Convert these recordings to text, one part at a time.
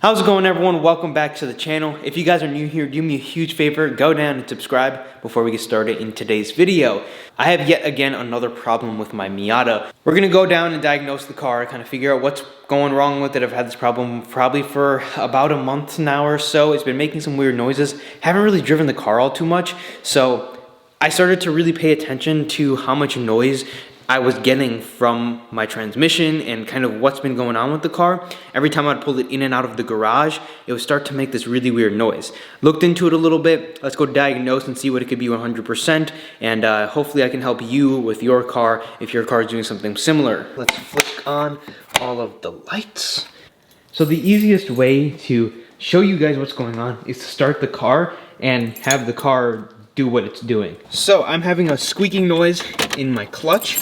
How's it going, everyone? Welcome back to the channel. If you guys are new here, do me a huge favor, go down and subscribe before we get started in today's video. I have yet again another problem with my Miata. We're gonna go down and diagnose the car, kind of figure out what's going wrong with it. I've had this problem probably for about a month now or so. It's been making some weird noises. Haven't really driven the car all too much, so I started to really pay attention to how much noise I was getting from my transmission and kind of what's been going on with the car. Every time I'd pull it in and out of the garage, it would start to make this really weird noise. Looked into it a little bit. Let's go diagnose and see what it could be 100%. And hopefully I can help you with your car if your car is doing something similar. Let's flick on all of the lights. So the easiest way to show you guys what's going on is to start the car and have the car do what it's doing. So I'm having a squeaking noise in my clutch.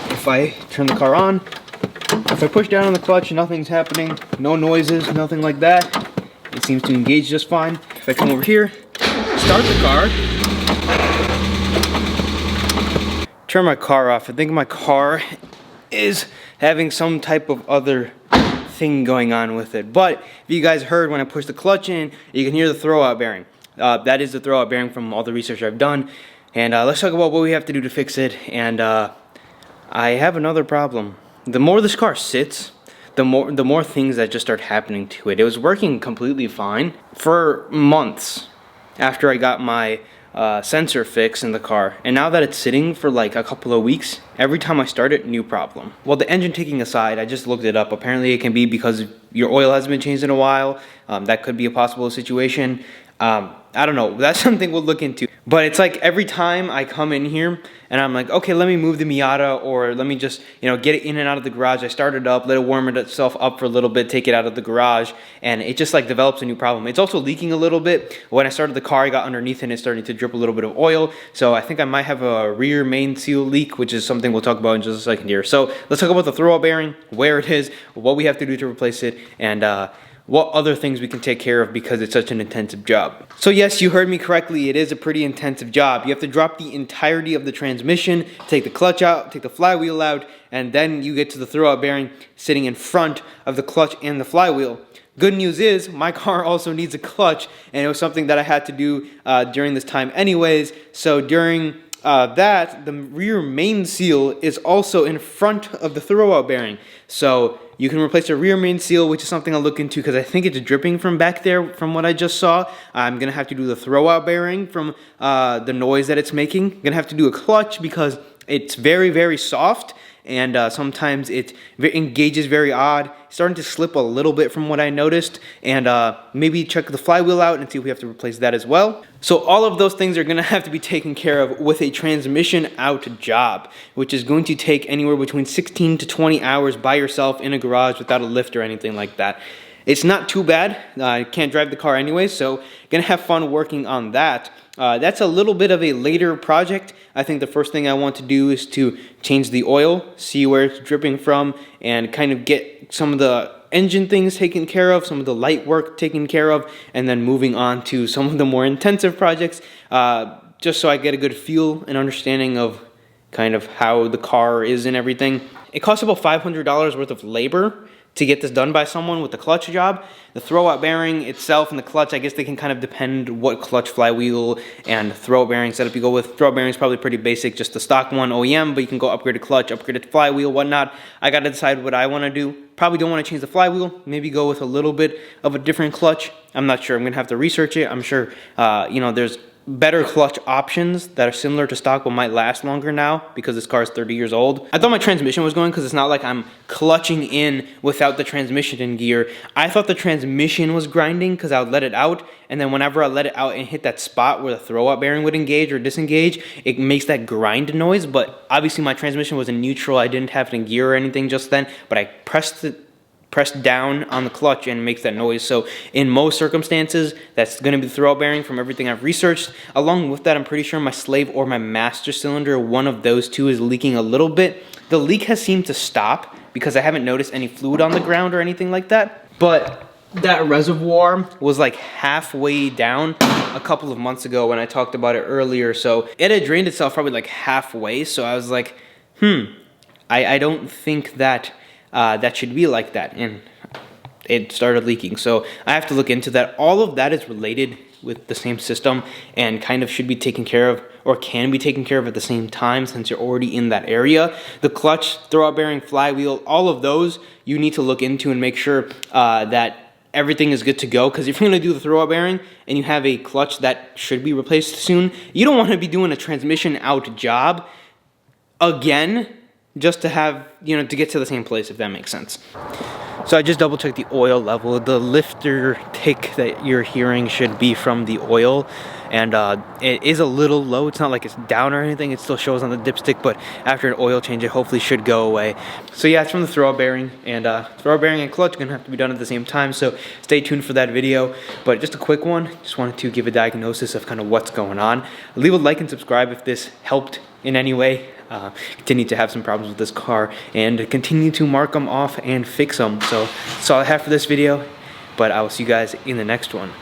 If I turn the car on, if I push down on the clutch, nothing's happening, no noises, nothing like that. It seems to engage just fine. If I come over here, start the car, turn my car off, I think my car is having some type of other thing going on with it. But if you guys heard when I pushed the clutch in, you can hear the throwout bearing. That is the throwout bearing from all the research I've done. And let's talk about what we have to do to fix it. And I have another problem. The more this car sits, the more things that just start happening to it. It was working completely fine for months after I got my sensor fix in the car. And now that it's sitting for like a couple of weeks, every time I start it, new problem. Well, the engine taking aside, I just looked it up. Apparently it can be because your oil hasn't been changed in a while. That could be a possible situation. I don't know, that's something we'll look into. But it's like every time I come in here and I'm like, okay, let me move the Miata, or let me just, get it in and out of the garage. I start it up, let it warm itself up for a little bit, take it out of the garage, and it just like develops a new problem. It's also leaking a little bit. When I started the car, I got underneath and it's starting to drip a little bit of oil. So I think I might have a rear main seal leak, which is something we'll talk about in just a second here. So let's talk about the throwout bearing, where it is, what we have to do to replace it, and what other things we can take care of because it's such an intensive job. So yes, you heard me correctly, it is a pretty intensive job. You have to drop the entirety of the transmission, take the clutch out, take the flywheel out, and then you get to the throwout bearing sitting in front of the clutch and the flywheel. Good news is, my car also needs a clutch, and it was something that I had to do during this time anyways. So during that, the rear main seal is also in front of the throwout bearing. So you can replace the rear main seal, which is something I'll look into because I think it's dripping from back there from what I just saw. I'm going to have to do the throwout bearing from the noise that it's making. I'm going to have to do a clutch because it's very, very soft. And sometimes it engages very odd. It's starting to slip a little bit from what I noticed. And maybe check the flywheel out and see if we have to replace that as well. So all of those things are going to have to be taken care of with a transmission out job, which is going to take anywhere between 16 to 20 hours by yourself in a garage without a lift or anything like that. It's not too bad. I can't drive the car anyway, so going to have fun working on that. That's a little bit of a later project. I think the first thing I want to do is to change the oil, see where it's dripping from, and kind of get some of the engine things taken care of, some of the light work taken care of, and then moving on to some of the more intensive projects, just so I get a good feel and understanding of kind of how the car is and everything. It costs about $500 worth of labor to get this done by someone with the clutch job. The throwout bearing itself and the clutch, I guess they can kind of depend what clutch, flywheel, and throwout bearing setup you go with. Throwout bearing is probably pretty basic, just the stock one, OEM, but you can go upgrade a clutch, upgrade a flywheel, whatnot. I gotta decide what I wanna do. Probably don't wanna change the flywheel, maybe go with a little bit of a different clutch. I'm not sure, I'm gonna have to research it. I'm sure, there's better clutch options that are similar to stock but might last longer now because this car is 30 years old. I thought my transmission was going because it's not like I'm clutching in without the transmission in gear. I thought the transmission was grinding because I would let it out, and then whenever I let it out and hit that spot where the throwout bearing would engage or disengage, it makes that grind noise. But obviously my transmission was in neutral. I didn't have it in gear or anything just then, but I pressed down on the clutch and it makes that noise. So in most circumstances, that's going to be the throwout bearing from everything I've researched. Along with that, I'm pretty sure my slave or my master cylinder, one of those two, is leaking a little bit. The leak has seemed to stop because I haven't noticed any fluid on the ground or anything like that. But that reservoir was like halfway down a couple of months ago when I talked about it earlier. So it had drained itself probably like halfway. So I was like, I don't think that that should be like that. And it started leaking. So I have to look into that. All of that is related with the same system and kind of should be taken care of, or can be taken care of at the same time since you're already in that area. The clutch, throwout bearing, flywheel, all of those you need to look into and make sure that everything is good to go, because if you're going to do the throwout bearing and you have a clutch that should be replaced soon, you don't want to be doing a transmission out job again just to have, to get to the same place, if that makes sense. So I just double checked the oil level. The lifter tick that you're hearing should be from the oil, and it is a little low. It's not like it's down or anything. It still shows on the dipstick, but after an oil change, it hopefully should go away. So yeah, it's from the throwout bearing, and throwout bearing and clutch are gonna have to be done at the same time. So stay tuned for that video. But just a quick one. Just wanted to give a diagnosis of kind of what's going on. Leave a like and subscribe if this helped in any way. Continue to have some problems with this car and continue to mark them off and fix them. So that's all I have for this video, but I will see you guys in the next one.